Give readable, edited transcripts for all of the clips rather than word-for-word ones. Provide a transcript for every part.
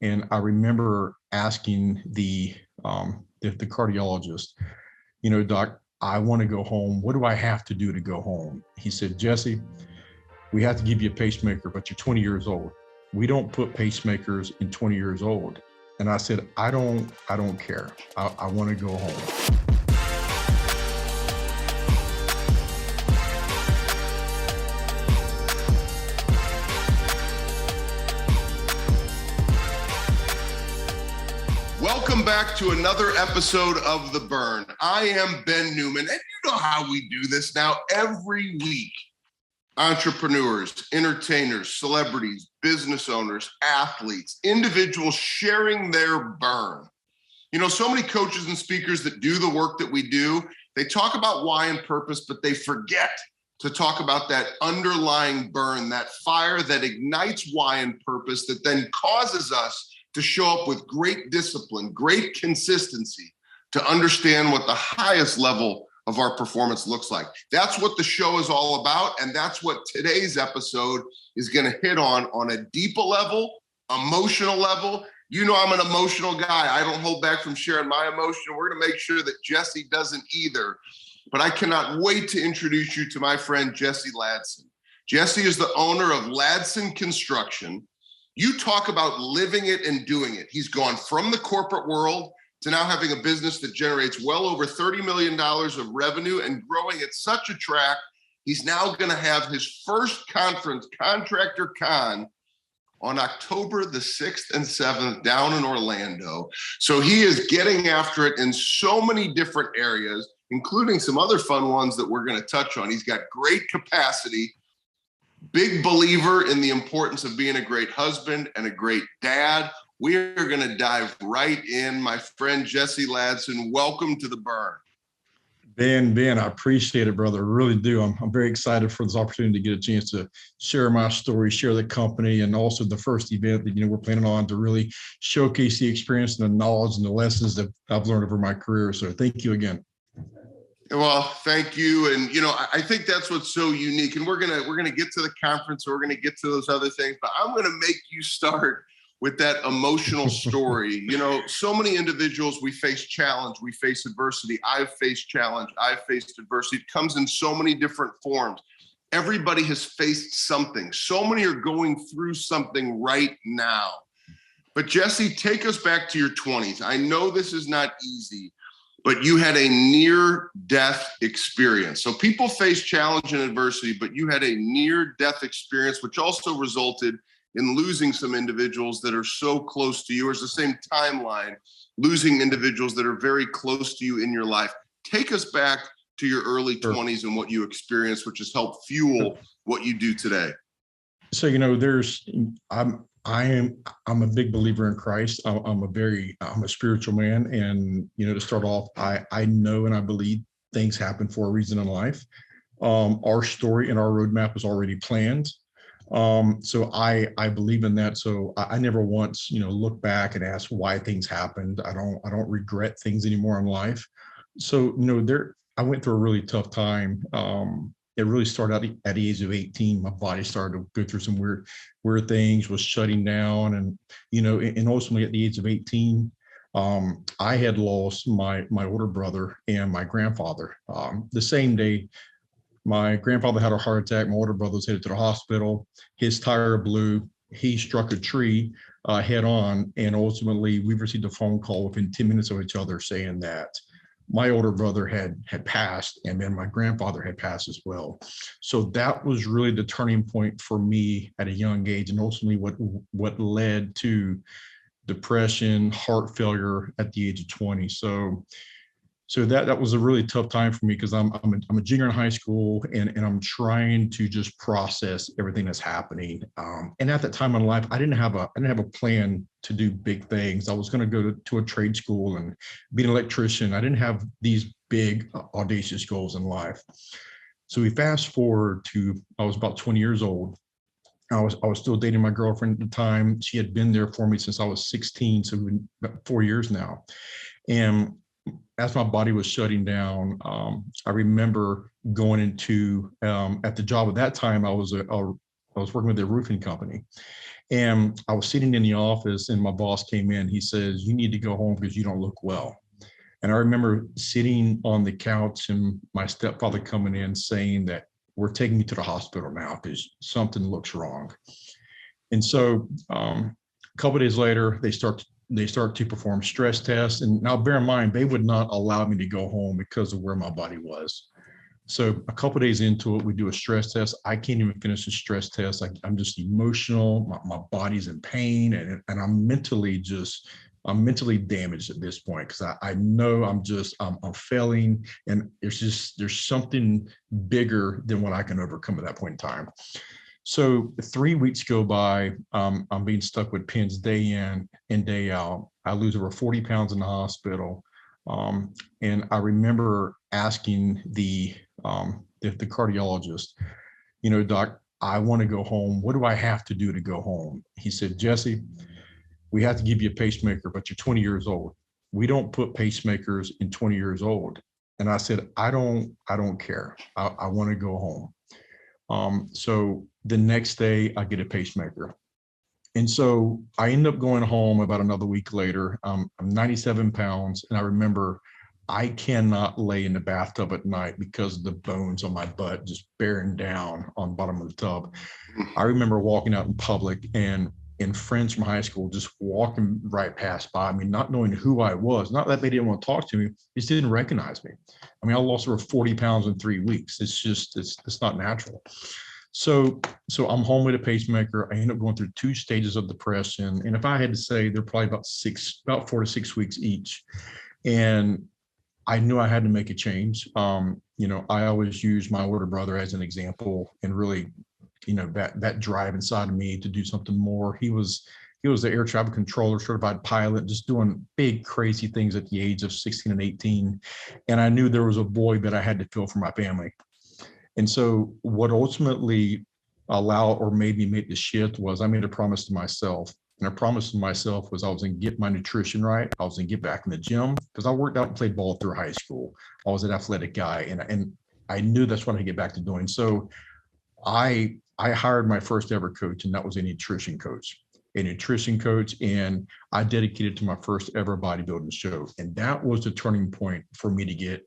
And I remember asking the cardiologist, doc, I want to go home. What do I have to do to go home? He said, Jesse, we have to give you a pacemaker, but you're 20 years old. We don't put pacemakers in 20 years old. And I said, I don't care. I want to go home. Welcome back to another episode of The Burn. I am Ben Newman, and you know how we do this now. Every week, entrepreneurs, entertainers, celebrities, business owners, athletes, individuals sharing their burn. You know, so many coaches and speakers that do the work that we do, they talk about why and purpose, but they forget to talk about that underlying burn, that fire that ignites why and purpose that then causes us to show up with great discipline, great consistency, to understand what the highest level of our performance looks like. That's what the show is all about, and that's what today's episode is going to hit on a deeper level, emotional level. You know I'm an emotional guy. I don't hold back from sharing my emotion. We're going to make sure that Jessie doesn't either. But I cannot wait to introduce you to my friend, Jessie Ladson. Jessie is the owner of Ladson Construction. You talk about living it and doing it. He's gone from the corporate world to now having a business that generates well over $30 million of revenue and growing at such a track. He's now going to have his first conference, Contractor Con, on October the 6th and 7th down in Orlando. So he is getting after it in so many different areas, including some other fun ones that we're going to touch on. He's got great capacity. Big believer in the importance of being a great husband and a great dad. We are going to dive right in. My friend, Jessie Ladson, welcome to The Burn. Ben, I appreciate it, brother. I really do. I'm very excited for this opportunity to get a chance to share my story, share the company, and also the first event that, we're planning on to really showcase the experience and the knowledge and the lessons that I've learned over my career. So thank you again. Well, thank you. And, I think that's what's so unique. And we're going to get to the conference, or we're going to get to those other things, but I'm going to make you start with that emotional story. So many individuals, we face challenge, we face adversity. I've faced challenge, I've faced adversity. It comes in so many different forms. Everybody has faced something. So many are going through something right now. But Jessie, take us back to your 20s. I know this is not easy, but you had a near-death experience. So people face challenge and adversity, but you had a near-death experience, which also resulted in losing some individuals that are so close to you, or it's the same timeline, losing individuals that are very close to you in your life. Take us back to your early 20s and what you experienced, which has helped fuel what you do today. So, I'm a big believer in Christ. I'm a spiritual man. And, to start off, I know and I believe things happen for a reason in life. Our story and our roadmap was already planned. So I believe in that. So I never once, look back and ask why things happened. I don't regret things anymore in life. So, I went through a really tough time. It really started out at the age of 18. My body started to go through some weird things, was shutting down. And, and ultimately at the age of 18, I had lost my older brother and my grandfather. The same day, my grandfather had a heart attack. My older brother was headed to the hospital. His tire blew. He struck a tree head on. And ultimately, we received a phone call within 10 minutes of each other saying that my older brother had passed, and then my grandfather had passed as well. So that was really the turning point for me at a young age, and ultimately what led to depression, heart failure at the age of 20. So that was a really tough time for me, because I'm a junior in high school, and I'm trying to just process everything that's happening. And at that time in life, I didn't have a plan to do big things. I was going to go to a trade school and be an electrician. I didn't have these big audacious goals in life. So we fast forward to, I was about 20 years old. I was still dating my girlfriend at the time. She had been there for me since I was 16, so we've been about 4 years now. And as my body was shutting down, I remember going into at the job at that time. I was working with a roofing company, And I was sitting in the office and my boss came in. He says, "You need to go home because you don't look well." And I remember sitting on the couch and my stepfather coming in saying that, "We're taking you to the hospital now because something looks wrong." And so a couple of days later, they start to perform stress tests. And now bear in mind, they would not allow me to go home because of where my body was. So a couple of days into it, we do a stress test. I can't even finish the stress test. I'm just emotional. My body's in pain, and I'm mentally damaged at this point because I know I'm failing, and there's something bigger than what I can overcome at that point in time. So 3 weeks go by. I'm being stuck with pins day in and day out. I lose over 40 pounds in the hospital. And I remember asking the cardiologist, "Doc, I want to go home. What do I have to do to go home?" He said, "Jesse, we have to give you a pacemaker, but you're 20 years old. We don't put pacemakers in 20 years old." And I said, I don't care. I want to go home. So the next day I get a pacemaker. And so I end up going home about another week later. I'm 97 pounds. And I remember I cannot lay in the bathtub at night because of the bones on my butt just bearing down on the bottom of the tub. I remember walking out in public and friends from high school just walking right past by me, not knowing who I was. Not that they didn't want to talk to me, they just didn't recognize me. I mean, I lost over 40 pounds in 3 weeks. It's not natural. So I'm home with a pacemaker. I end up going through 2 stages of depression. And if I had to say, they're probably about 4 to 6 weeks each. And I knew I had to make a change. I always use my older brother as an example, and really, that drive inside of me to do something more. He was the air traffic controller, certified pilot, just doing big, crazy things at the age of 16 and 18. And I knew there was a void that I had to fill for my family. And so what ultimately allowed or made me make the shift was I made a promise to myself. And a promise to myself was I was going to get my nutrition right. I was going to get back in the gym because I worked out and played ball through high school. I was an athletic guy, and I knew that's what I get back to doing. So I hired my first ever coach, and that was a nutrition coach. And I dedicated to my first ever bodybuilding show. And that was the turning point for me to get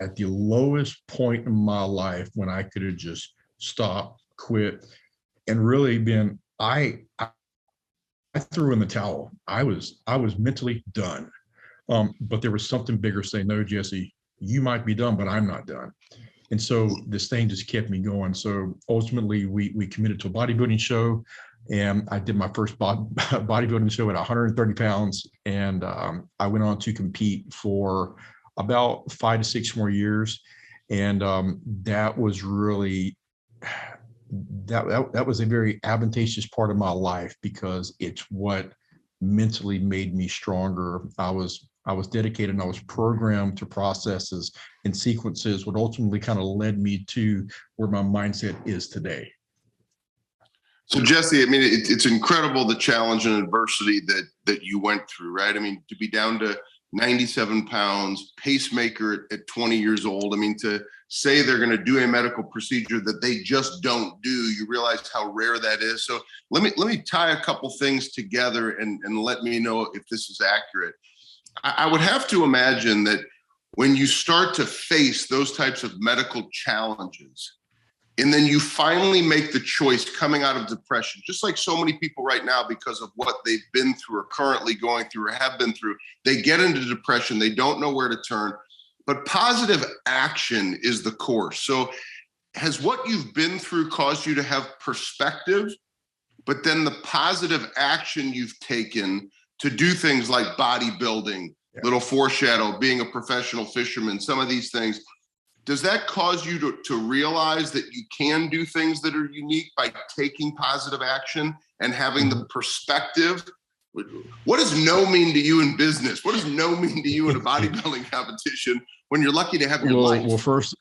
at the lowest point in my life when I could have just stopped, quit, and really been, I threw in the towel. I was mentally done. But there was something bigger saying, "No, Jesse, you might be done, but I'm not done." And so this thing just kept me going. So ultimately we committed to a bodybuilding show, and I did my first bodybuilding show at 130 pounds. And I went on to compete for about 5 to 6 more years. And that was really, that was a very advantageous part of my life because it's what mentally made me stronger. I was dedicated, and I was programmed to processes and sequences, what ultimately kind of led me to where my mindset is today. So Jesse, I mean, it's incredible the challenge and adversity that you went through, right? I mean, to be down to 97 pounds, pacemaker at 20 years old. I mean, to say they're going to do a medical procedure that they just don't do, you realize how rare that is. So let me tie a couple things together and let me know if this is accurate. I would have to imagine that when you start to face those types of medical challenges, and then you finally make the choice coming out of depression, just like so many people right now, because of what they've been through or currently going through or have been through, they get into depression. They don't know where to turn, but positive action is the course. So has what you've been through caused you to have perspective, but then the positive action you've taken to do things like bodybuilding, little foreshadow, being a professional fisherman, some of these things, does that cause you to realize that you can do things that are unique by taking positive action and having the perspective? What does no mean to you in business? What does no mean to you in a bodybuilding competition when you're lucky to have your life? Well, first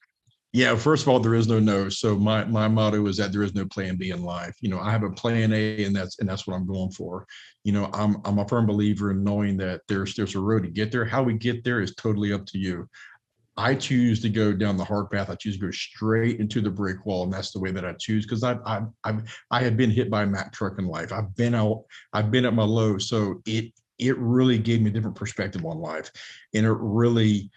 of all, there is no. So my motto is that there is no plan B in life. I have a plan A, and that's what I'm going for. I'm a firm believer in knowing that there's a road to get there. How we get there is totally up to you. I choose to go down the hard path. I choose to go straight into the brick wall, and that's the way that I choose, because I have been hit by a Mack truck in life. I've been at my low, so it really gave me a different perspective on life, and it really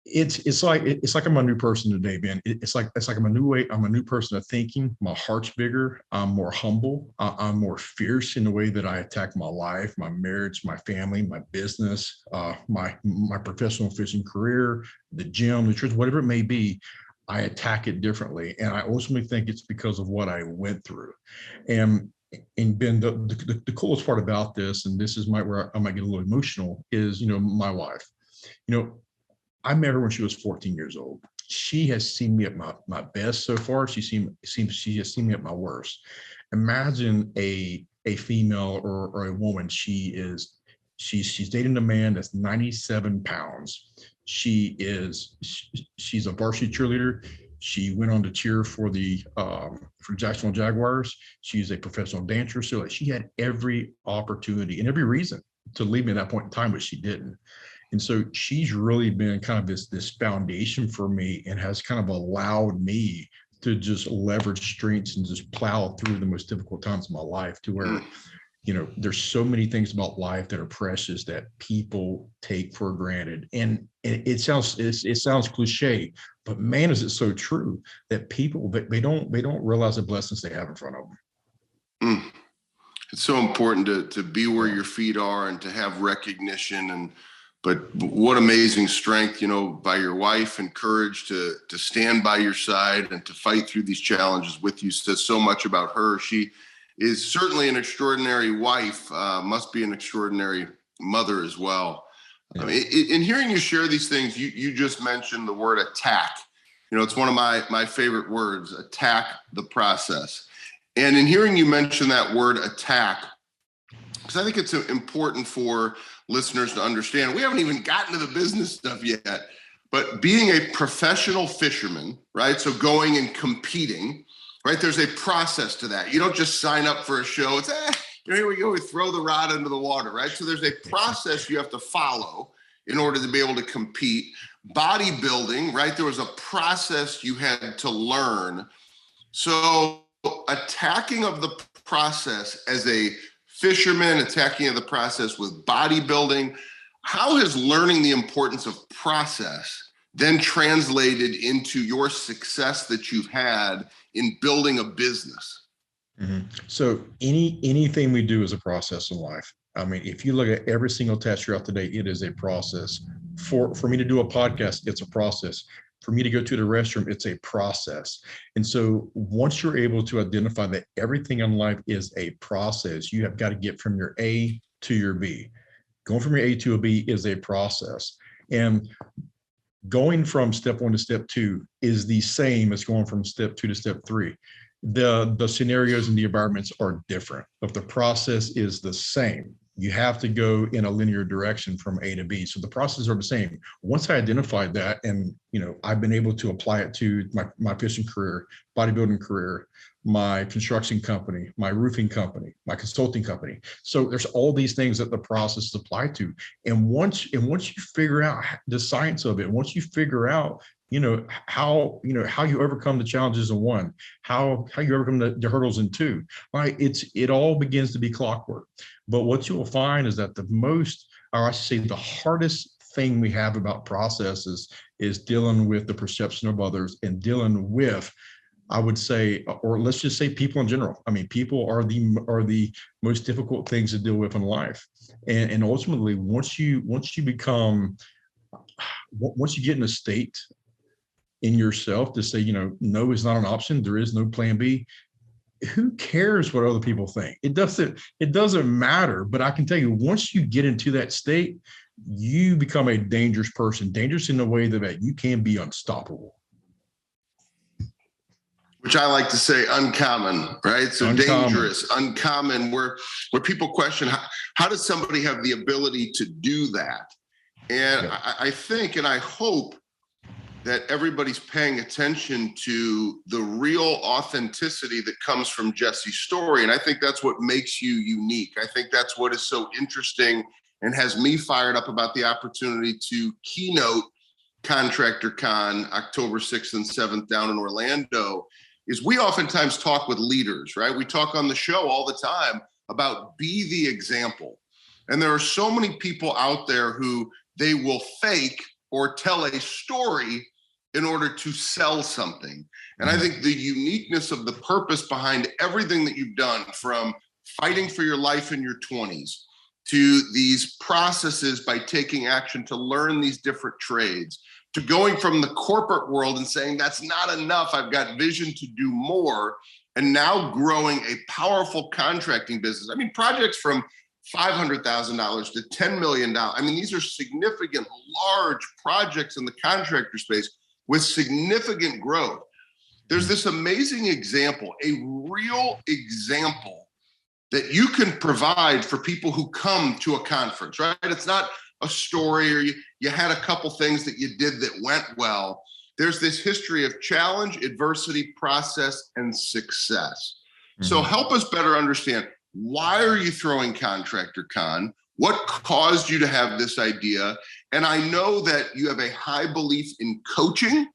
it's like I'm a new person today, Ben. It's like I'm a new way. I'm a new person of thinking. My heart's bigger. I'm more humble. I'm more fierce in the way that I attack my life, my marriage, my family, my business, my professional fishing career, the gym, the church, whatever it may be. I attack it differently, and I ultimately think it's because of what I went through. And Ben, the coolest part about this, and this is where I might get a little emotional, is my wife. You know, I met her when she was 14 years old. She has seen me at my best so far. She has seen me at my worst. Imagine a female or a woman. She's dating a man that's 97 pounds. She's a varsity cheerleader. She went on to cheer for Jacksonville Jaguars. She's a professional dancer. So she had every opportunity and every reason to leave me at that point in time, but she didn't. And so she's really been kind of this foundation for me, and has kind of allowed me to just leverage strengths and just plow through the most difficult times of my life, to where, there's so many things about life that are precious that people take for granted. And it sounds cliche, but man, is it so true that people, they don't realize the blessings they have in front of them. It's so important to be where your feet are and to have recognition. But what amazing strength, by your wife, and courage to stand by your side and to fight through these challenges with you, says so much about her. She is certainly an extraordinary wife, must be an extraordinary mother as well. Yeah. I mean, in hearing you share these things, you just mentioned the word attack. It's one of my favorite words, attack the process. And in hearing you mention that word attack, because I think it's important for listeners to understand, we haven't even gotten to the business stuff yet, but being a professional fisherman, right? So going and competing, right? There's a process to that. You don't just sign up for a show. It's, here we go. We throw the rod into the water, right? So there's a process you have to follow in order to be able to compete. Bodybuilding, right? There was a process you had to learn. So attacking of the process as a fisherman, attacking of the process with bodybuilding, how has learning the importance of process then translated into your success that you've had in building a business? Mm-hmm. So anything we do is a process in life. I mean, if you look at every single task throughout the day, it is a process. For me to do a podcast, it's a process. For me to go to the restroom, it's a process. And so once you're able to identify that everything in life is a process, you have got to get from your A to your B. Going from your A to a B is a process. And going from step 1 to step 2 is the same as going from step 2 to step 3. The scenarios and the environments are different, but the process is the same. You have to go in a linear direction from A to B. So the processes are the same. Once I identified that, and I've been able to apply it to my fishing career, bodybuilding career, my construction company, my roofing company, my consulting company. So there's all these things that the process is applied to. And once you figure out the science of it, once you figure out how you overcome the challenges in 1, how you overcome the hurdles in 2, right? It all begins to be clockwork. But what you will find is that the hardest thing we have about processes is dealing with the perception of others, and dealing with, I would say, or let's just say, people in general. I mean, people are the most difficult things to deal with in life. And ultimately, once you get in a state in yourself to say, no is not an option, there is no plan B, who cares what other people think? It doesn't matter. But I can tell you, once you get into that state, you become a dangerous person, dangerous in the way that you can be unstoppable. Which I like to say uncommon, right? So dangerous, uncommon, where people question, how does somebody have the ability to do that? And yeah. I think, and I hope that everybody's paying attention to the real authenticity that comes from Jessie's story. And I think that's what makes you unique. I think that's what is so interesting and has me fired up about the opportunity to keynote Contractor Con, October 6th and 7th down in Orlando, is we oftentimes talk with leaders, right? We talk on the show all the time about be the example. And there are so many people out there who they will fake or tell a story in order to sell something. And I think the uniqueness of the purpose behind everything that you've done, from fighting for your life in your 20s to these processes by taking action to learn these different trades, to going from the corporate world and saying, that's not enough, I've got vision to do more, and now growing a powerful contracting business. I mean, projects from $500,000 to $10 million. I mean, these are significant, large projects in the contractor space with significant growth. There's this amazing example, a real example that you can provide for people who come to a conference, right? It's not a story or you had a couple things that you did that went well. There's this history of challenge, adversity, process, and success. So help us better understand, why are you throwing Contractor Con? What caused you to have this idea? And I know that you have a high belief in coaching,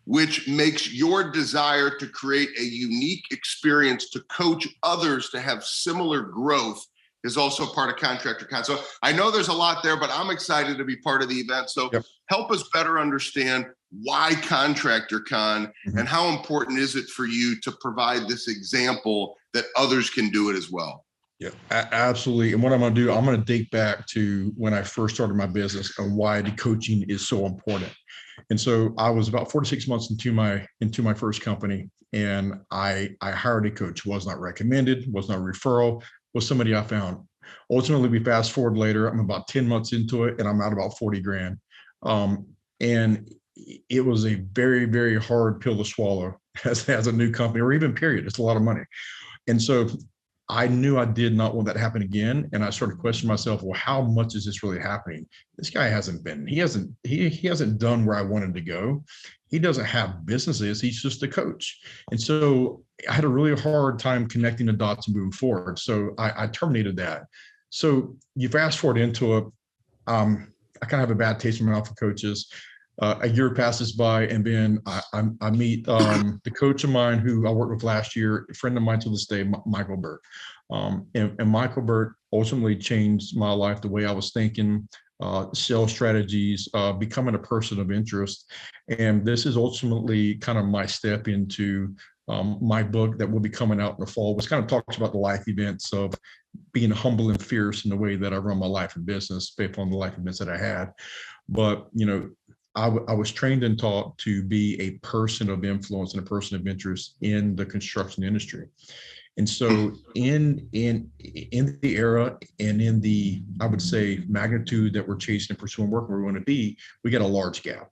which makes your desire to create a unique experience to coach others to have similar growth is also part of Contractor Con. So I know there's a lot there, but I'm excited to be part of the event. So help us better understand why Contractor Con and how important is it for you to provide this example that others can do it as well? Yeah, absolutely. And what I'm going to do, I'm going to date back to when I first started my business and why the coaching is so important. And so I was about 4 to 6 months into my first company, and I hired a coach. Was not recommended, was not a referral, was somebody I found. Ultimately, we fast forward later, I'm about 10 months into it, and I'm out about 40 grand. And it was a very, very hard pill to swallow as a new company, or even period. It's a lot of money. And so I knew I did not want that to happen again. And I started questioning myself, well, how much is this really happening? This guy hasn't done where I wanted to go. He doesn't have businesses. He's just a coach. And so I had a really hard time connecting the dots and moving forward. So I terminated that. So you fast forward into it. I kind of have a bad taste in my mouth for coaches. A year passes by, and then I meet the coach of mine who I worked with last year, a friend of mine to this day, Michael Burt. And Michael Burt ultimately changed my life, the way I was thinking, sales strategies, becoming a person of interest. And this is ultimately kind of my step into my book that will be coming out in the fall, which kind of talks about the life events of being humble and fierce in the way that I run my life and business based on the life events that I had. But, I was trained and taught to be a person of influence and a person of interest in the construction industry. And so in the era and in the, I would say, magnitude that we're chasing and pursuing work where we want to be, we got a large gap.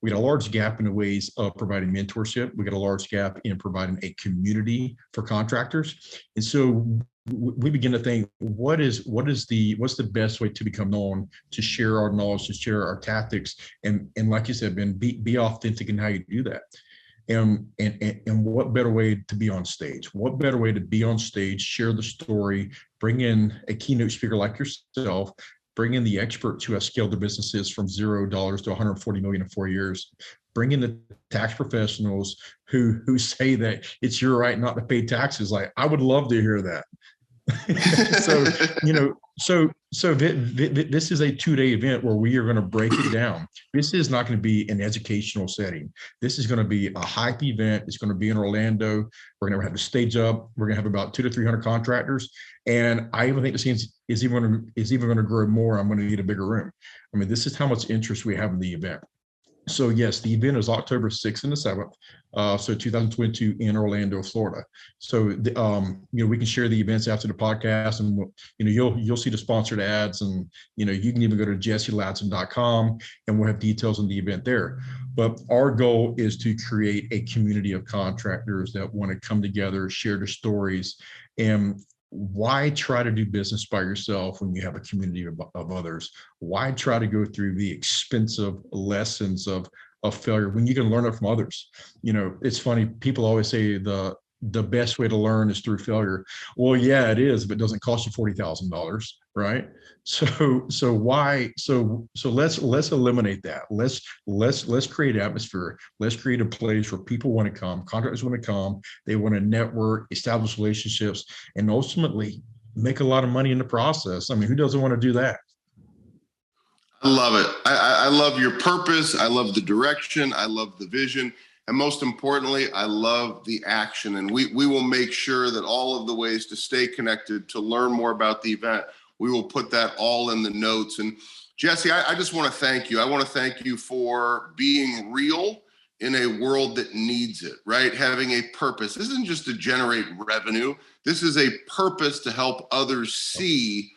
We got a large gap in the ways of providing mentorship. We got a large gap in providing a community for contractors. And so we begin to think, what's the best way to become known, to share our knowledge, to share our tactics, and like you said, Ben, be authentic in how you do that. And what better way to be on stage? What better way to be on stage, share the story, bring in a keynote speaker like yourself, bring in the experts who have scaled their businesses from $0 to 140 million in 4 years, bring in the tax professionals who say that it's your right not to pay taxes. Like, I would love to hear that. So this is a 2-day event where we are going to break it down. This is not going to be an educational setting. This is going to be a hype event. It's going to be in Orlando. We're going to have the stage up. We're going to have about 200 to 300 contractors. And I even think the scene is even going to grow more. I'm going to need a bigger room. I mean, this is how much interest we have in the event. So yes, the event is October 6th and the 7th, so 2022 in Orlando, Florida. So we can share the events after the podcast, and you'll see the sponsored ads, and you can even go to jessieladson.com, and we'll have details on the event there. But our goal is to create a community of contractors that want to come together, share their stories. And why try to do business by yourself when you have a community of others? Why try to go through the expensive lessons of failure when you can learn it from others? It's funny. People always say the best way to learn is through failure. Well, yeah, it is, but it doesn't cost you $40,000. right? So why? So let's eliminate that. Let's create atmosphere. Let's create a place where people want to come, contractors want to come, they want to network, establish relationships, and ultimately make a lot of money in the process. I mean, who doesn't want to do that? I love it. I love your purpose. I love the direction. I love the vision. And most importantly, I love the action. And we will make sure that all of the ways to stay connected, to learn more about the event, we will put that all in the notes. And Jessie, I just want to thank you. I want to thank you for being real in a world that needs it, right? Having a purpose. This isn't just to generate revenue. This is a purpose to help others see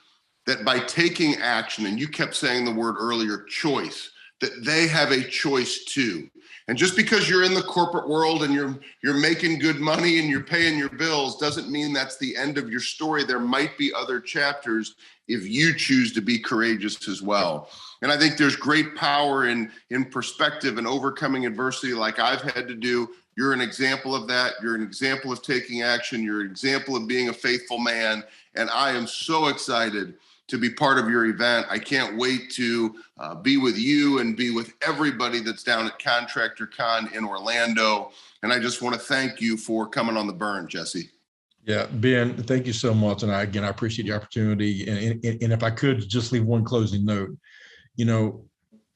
that by taking action, and you kept saying the word earlier, choice, that they have a choice too. And just because you're in the corporate world and you're making good money and you're paying your bills doesn't mean that's the end of your story. There might be other chapters if you choose to be courageous as well. And I think there's great power in perspective and overcoming adversity like I've had to do. You're an example of that. You're an example of taking action. You're an example of being a faithful man. And I am so excited to be part of your event. I can't wait to be with you and be with everybody that's down at Contractor Con in Orlando. And I just want to thank you for coming on the burn, Jessie. Yeah, Ben, thank you so much. And I appreciate the opportunity. And if I could just leave one closing note, you know,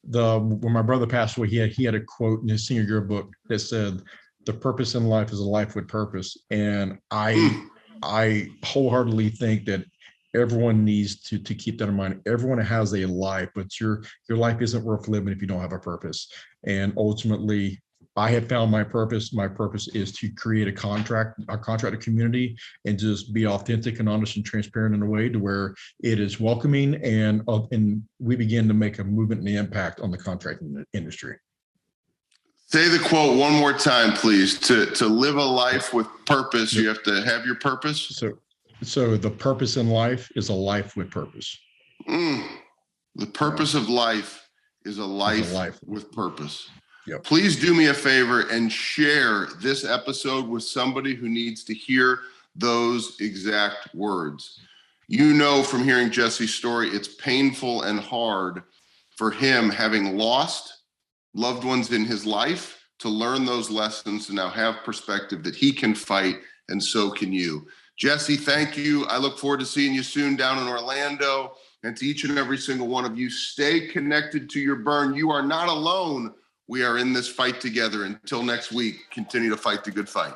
when my brother passed away, he had a quote in his senior yearbook that said, "The purpose in life is a life with purpose." And I wholeheartedly think that everyone needs to keep that in mind. Everyone has a life, but your life isn't worth living if you don't have a purpose. And ultimately, I have found my purpose. My purpose is to create a contractor community and just be authentic and honest and transparent in a way to where it is welcoming and we begin to make a movement and an impact on the contracting industry. Say the quote one more time, please. To live a life with purpose, you have to have your purpose. So the purpose in life is a life with purpose. The purpose of life is a life with purpose. Yep. Please do me a favor and share this episode with somebody who needs to hear those exact words. You know, from hearing Jessie's story, it's painful and hard for him, having lost loved ones in his life, to learn those lessons and now have perspective that he can fight, and so can you. Jessie, thank you. I look forward to seeing you soon down in Orlando. And to each and every single one of you, stay connected to your burn. You are not alone. We are in this fight together. Until next week, continue to fight the good fight.